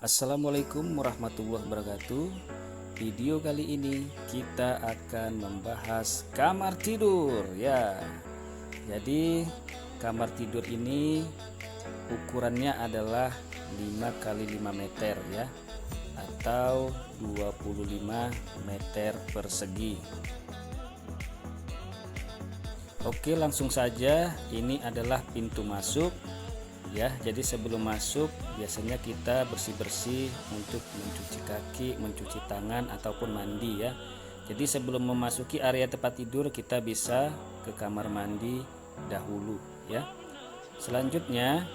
Assalamualaikum warahmatullahi wabarakatuh. Video kali ini kita akan membahas kamar tidur ya. Jadi kamar tidur ini ukurannya adalah 5 kali 5 meter ya, atau 25 meter persegi. Oke, langsung saja, ini adalah pintu masuk ya. Jadi sebelum masuk biasanya kita bersih-bersih untuk mencuci kaki, mencuci tangan ataupun mandi ya. Jadi sebelum memasuki area tempat tidur kita bisa ke kamar mandi dahulu ya. Selanjutnya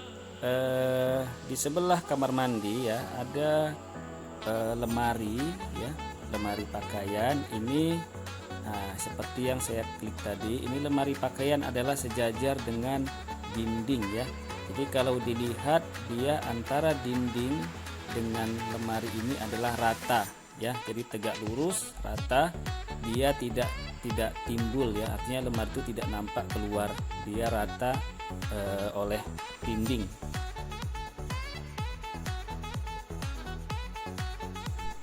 di sebelah kamar mandi ya ada lemari ya, lemari pakaian ini. Nah, seperti yang saya klik tadi, ini lemari pakaian adalah sejajar dengan dinding ya. Jadi kalau dilihat dia antara dinding dengan lemari ini adalah rata ya. Jadi tegak lurus, rata, dia tidak timbul ya. Artinya lemari itu tidak nampak keluar, dia rata oleh dinding.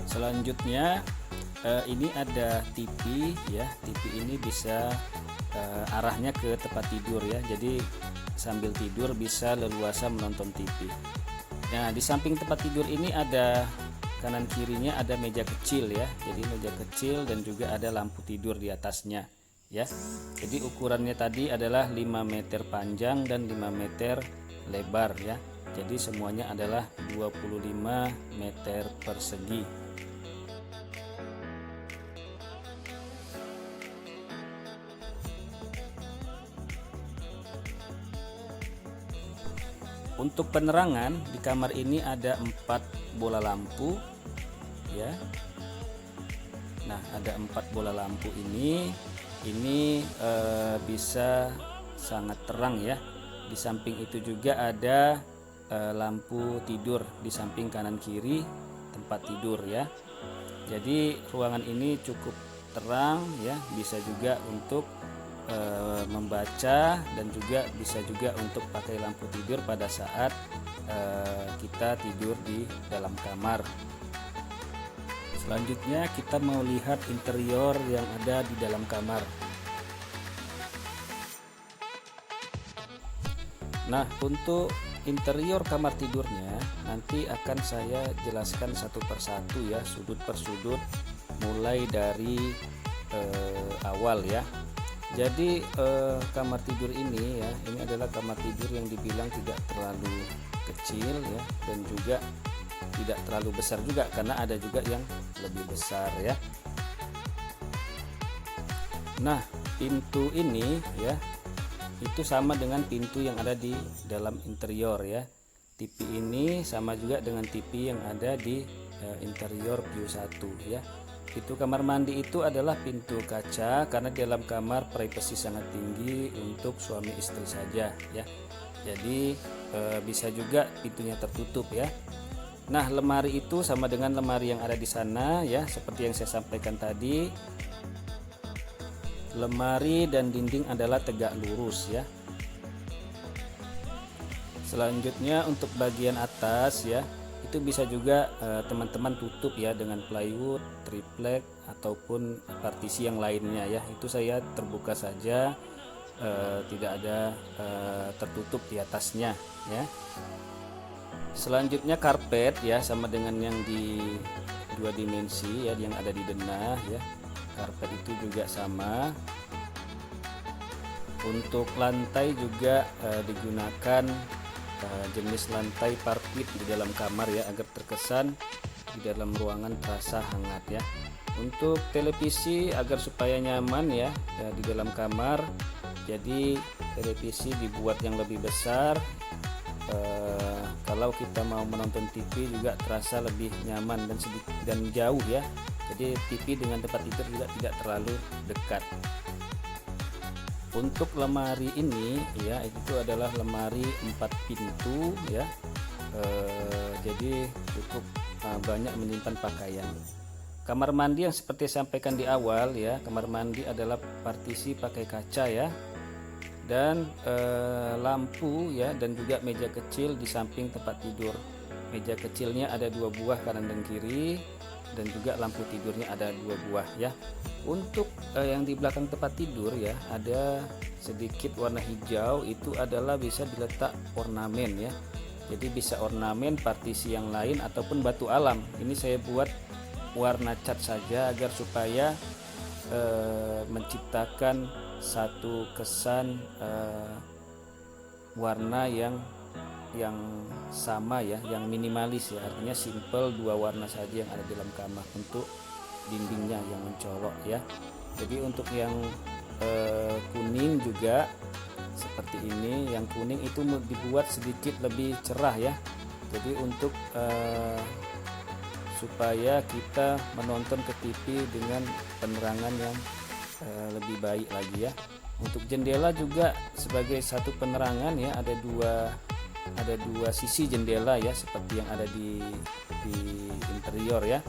Selanjutnya ini ada TV ya. TV ini bisa arahnya ke tempat tidur ya. Jadi sambil tidur bisa leluasa menonton TV. Nah, di samping tempat tidur ini ada kanan kirinya ada meja kecil ya. Jadi meja kecil dan juga ada lampu tidur di atasnya ya. Jadi ukurannya tadi adalah 5 meter panjang dan 5 meter lebar ya. Jadi semuanya adalah 25 meter persegi. Untuk penerangan di kamar ini ada 4 bola lampu ya. Nah, ada 4 bola lampu ini bisa sangat terang ya. Di samping itu juga ada lampu tidur di samping kanan kiri tempat tidur ya. Jadi ruangan ini cukup terang ya, bisa juga untuk membaca dan juga bisa juga untuk pakai lampu tidur pada saat kita tidur di dalam kamar. Selanjutnya kita mau lihat interior yang ada di dalam kamar. Nah, untuk interior kamar tidurnya nanti akan saya jelaskan satu persatu ya, sudut per sudut, mulai dari awal ya. Jadi kamar tidur ini ya, ini adalah kamar tidur yang dibilang tidak terlalu kecil ya, dan juga tidak terlalu besar juga, karena ada juga yang lebih besar ya. Nah, pintu ini ya, itu sama dengan pintu yang ada di dalam interior ya. TV ini sama juga dengan TV yang ada di interior view 1 ya. Itu kamar mandi itu adalah pintu kaca, karena di dalam kamar privasi sangat tinggi untuk suami istri saja ya. Jadi bisa juga pintunya tertutup ya. Nah, lemari itu sama dengan lemari yang ada di sana ya, seperti yang saya sampaikan tadi. Lemari dan dinding adalah tegak lurus ya. Selanjutnya untuk bagian atas ya, itu bisa juga teman-teman tutup ya dengan plywood, triplek ataupun partisi yang lainnya ya. Itu saya terbuka saja, tidak ada tertutup di atasnya ya. Selanjutnya karpet ya, sama dengan yang di 2 dimensi ya, yang ada di denah ya. Karpet itu juga sama. Untuk lantai juga digunakan jenis lantai parket di dalam kamar ya, agar terkesan di dalam ruangan terasa hangat ya. Untuk televisi agar supaya nyaman ya, di dalam kamar, jadi televisi dibuat yang lebih besar. Kalau kita mau menonton TV juga terasa lebih nyaman dan jauh ya. Jadi TV dengan tempat tidur juga tidak terlalu dekat. Untuk lemari ini ya, itu adalah lemari 4 pintu ya. Jadi cukup banyak menyimpan pakaian. Kamar mandi yang seperti saya sampaikan di awal ya, kamar mandi adalah partisi pakai kaca ya, dan lampu ya, dan juga meja kecil di samping tempat tidur. Meja kecilnya ada 2 buah kanan dan kiri, dan juga lampu tidurnya ada 2 buah ya. Untuk yang di belakang tempat tidur ya, ada sedikit warna hijau, itu adalah bisa diletak ornamen ya. Jadi bisa ornamen, partisi yang lain, ataupun batu alam. Ini saya buat warna cat saja agar supaya menciptakan satu kesan warna yang sama ya, yang minimalis ya, artinya simple, 2 warna saja yang ada di dalam kamar untuk dindingnya yang mencolok ya. Jadi untuk yang kuning juga seperti ini, yang kuning itu dibuat sedikit lebih cerah ya. Jadi untuk supaya kita menonton ke TV dengan penerangan yang lebih baik lagi ya. Untuk jendela juga sebagai satu penerangan ya, ada dua sisi jendela ya, seperti yang ada di interior ya.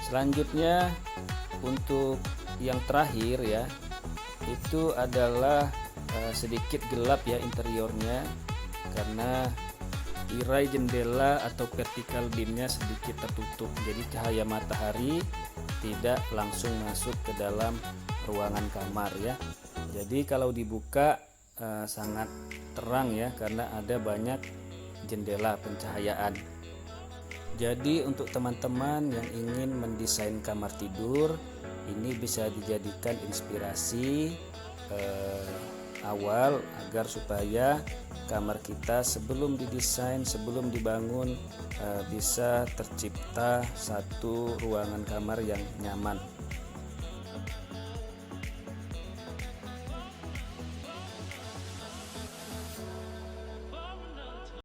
Selanjutnya untuk yang terakhir ya, itu adalah sedikit gelap ya interiornya, karena tirai jendela atau vertical beamnya sedikit tertutup, jadi cahaya matahari tidak langsung masuk ke dalam ruangan kamar ya. Jadi kalau dibuka sangat terang ya, karena ada banyak jendela pencahayaan. Jadi untuk teman-teman yang ingin mendesain kamar tidur, ini bisa dijadikan inspirasi awal agar supaya kamar kita sebelum didesain, sebelum dibangun, bisa tercipta satu ruangan kamar yang nyaman.